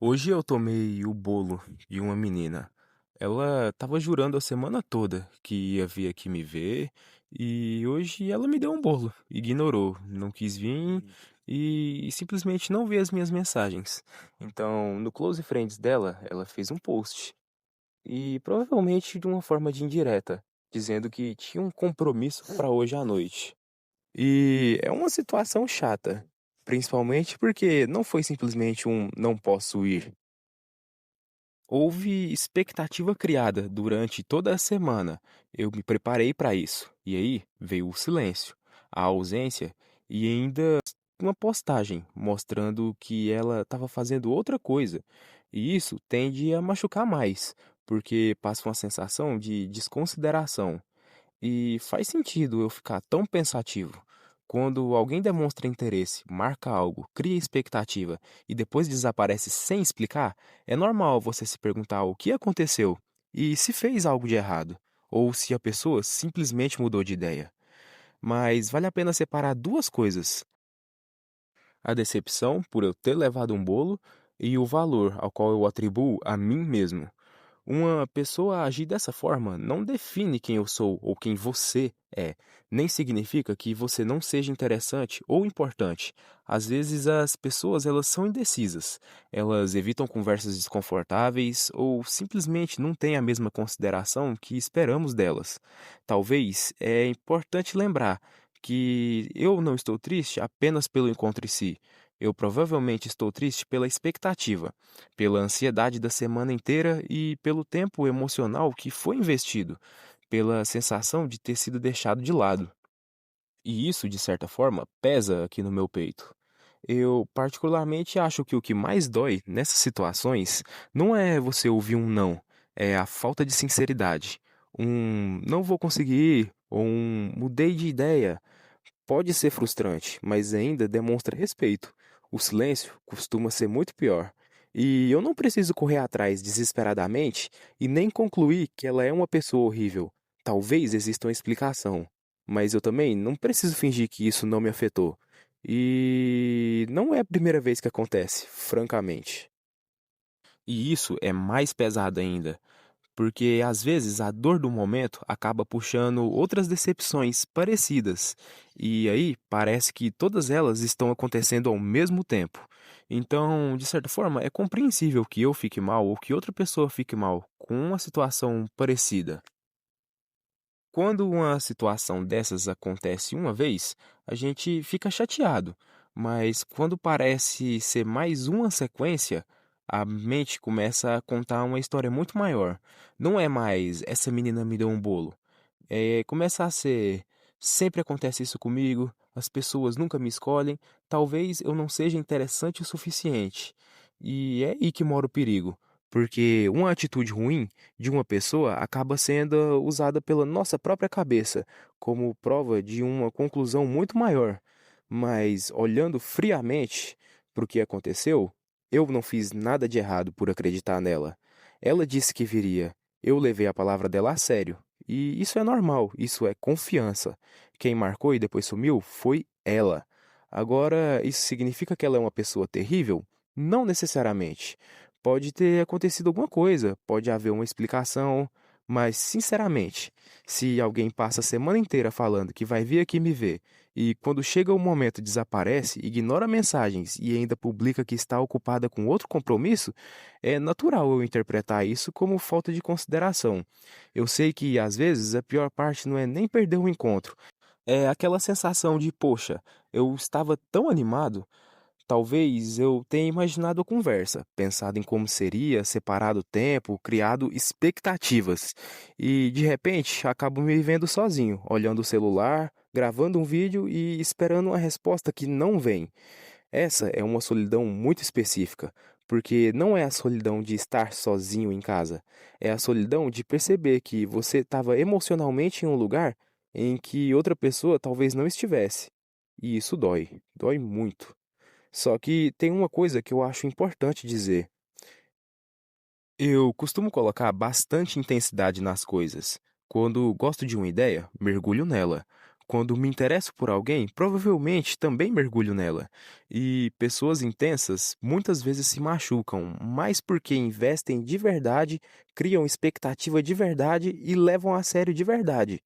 Hoje eu tomei o bolo de uma menina. Ela estava jurando a semana toda que ia vir aqui me ver e hoje ela me deu um bolo. Ignorou, não quis vir e simplesmente não vê as minhas mensagens. Então, no Close Friends dela, ela fez um post e provavelmente de uma forma de indireta, dizendo que tinha um compromisso para hoje à noite. E é uma situação chata, principalmente porque não foi simplesmente um não posso ir. Houve expectativa criada durante toda a semana. Eu me preparei para isso. E aí veio o silêncio, a ausência e ainda uma postagem mostrando que ela estava fazendo outra coisa. E isso tende a machucar mais, porque passa uma sensação de desconsideração. E faz sentido eu ficar tão pensativo. Quando alguém demonstra interesse, marca algo, cria expectativa e depois desaparece sem explicar, é normal você se perguntar o que aconteceu e se fez algo de errado, ou se a pessoa simplesmente mudou de ideia. Mas vale a pena separar duas coisas: a decepção por eu ter levado um bolo e o valor ao qual eu atribuo a mim mesmo. Uma pessoa agir dessa forma não define quem eu sou ou quem você é, nem significa que você não seja interessante ou importante. Às vezes as pessoas elas são indecisas, elas evitam conversas desconfortáveis ou simplesmente não têm a mesma consideração que esperamos delas. Talvez é importante lembrar que eu não estou triste apenas pelo encontro em si. Eu provavelmente estou triste pela expectativa, pela ansiedade da semana inteira e pelo tempo emocional que foi investido, pela sensação de ter sido deixado de lado. E isso, de certa forma, pesa aqui no meu peito. Eu particularmente acho que o que mais dói nessas situações não é você ouvir um não, é a falta de sinceridade. Um não vou conseguir ir, ou um mudei de ideia. Pode ser frustrante, mas ainda demonstra respeito. O silêncio costuma ser muito pior. E eu não preciso correr atrás desesperadamente e nem concluir que ela é uma pessoa horrível. Talvez exista uma explicação, mas eu também não preciso fingir que isso não me afetou. E não é a primeira vez que acontece, francamente. E isso é mais pesado ainda. Porque às vezes a dor do momento acaba puxando outras decepções parecidas, e aí parece que todas elas estão acontecendo ao mesmo tempo. Então, de certa forma, é compreensível que eu fique mal ou que outra pessoa fique mal com uma situação parecida. Quando uma situação dessas acontece uma vez, a gente fica chateado, mas quando parece ser mais uma sequência, a mente começa a contar uma história muito maior. Não é mais essa menina me deu um bolo. Começa a ser sempre acontece isso comigo, as pessoas nunca me escolhem, talvez eu não seja interessante o suficiente. E é aí que mora o perigo, porque uma atitude ruim de uma pessoa acaba sendo usada pela nossa própria cabeça como prova de uma conclusão muito maior. Mas olhando friamente para o que aconteceu, eu não fiz nada de errado por acreditar nela. Ela disse que viria. Eu levei a palavra dela a sério. E isso é normal, isso é confiança. Quem marcou e depois sumiu foi ela. Agora, isso significa que ela é uma pessoa terrível? Não necessariamente. Pode ter acontecido alguma coisa, pode haver uma explicação, mas, sinceramente, se alguém passa a semana inteira falando que vai vir aqui me ver e quando chega o momento desaparece, ignora mensagens e ainda publica que está ocupada com outro compromisso, é natural eu interpretar isso como falta de consideração. Eu sei que, às vezes, a pior parte não é nem perder o encontro, é aquela sensação de, poxa, eu estava tão animado. Talvez eu tenha imaginado a conversa, pensado em como seria, separado o tempo, criado expectativas. E de repente acabo me vendo sozinho, olhando o celular, gravando um vídeo e esperando uma resposta que não vem. Essa é uma solidão muito específica, porque não é a solidão de estar sozinho em casa, é a solidão de perceber que você estava emocionalmente em um lugar em que outra pessoa talvez não estivesse. E isso dói, dói muito. Só que tem uma coisa que eu acho importante dizer. Eu costumo colocar bastante intensidade nas coisas. Quando gosto de uma ideia, mergulho nela. Quando me interesso por alguém, provavelmente também mergulho nela. E pessoas intensas muitas vezes se machucam, mais porque investem de verdade, criam expectativa de verdade e levam a sério de verdade.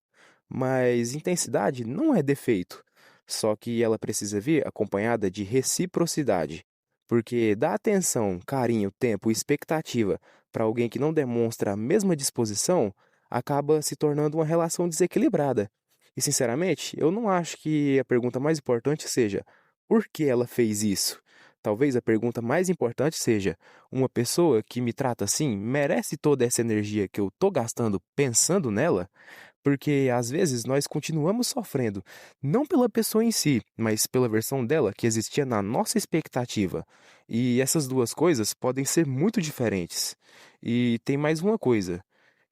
Mas intensidade não é defeito, só que ela precisa vir acompanhada de reciprocidade. Porque dar atenção, carinho, tempo e expectativa para alguém que não demonstra a mesma disposição acaba se tornando uma relação desequilibrada. E, sinceramente, eu não acho que a pergunta mais importante seja por que ela fez isso? Talvez a pergunta mais importante seja: uma pessoa que me trata assim merece toda essa energia que eu tô gastando pensando nela? Porque às vezes nós continuamos sofrendo, não pela pessoa em si, mas pela versão dela que existia na nossa expectativa. E essas duas coisas podem ser muito diferentes. E tem mais uma coisa.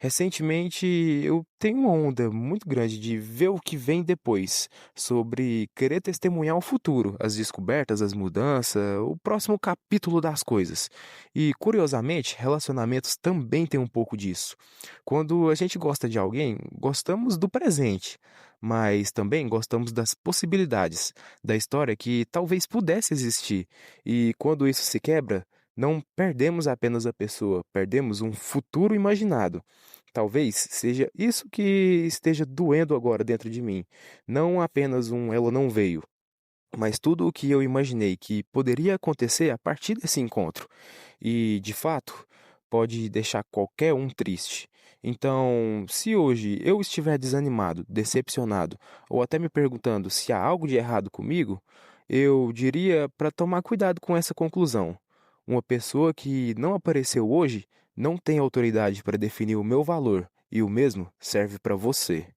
Recentemente eu tenho uma onda muito grande de ver o que vem depois, sobre querer testemunhar o futuro, as descobertas, as mudanças, o próximo capítulo das coisas. E curiosamente, relacionamentos também têm um pouco disso. Quando a gente gosta de alguém, gostamos do presente, mas também gostamos das possibilidades, da história que talvez pudesse existir. E quando isso se quebra, não perdemos apenas a pessoa, perdemos um futuro imaginado. Talvez seja isso que esteja doendo agora dentro de mim. Não apenas um ela não veio, mas tudo o que eu imaginei que poderia acontecer a partir desse encontro. E, de fato, pode deixar qualquer um triste. Então, se hoje eu estiver desanimado, decepcionado, ou até me perguntando se há algo de errado comigo, eu diria para tomar cuidado com essa conclusão. Uma pessoa que não apareceu hoje não tem autoridade para definir o meu valor, e o mesmo serve para você.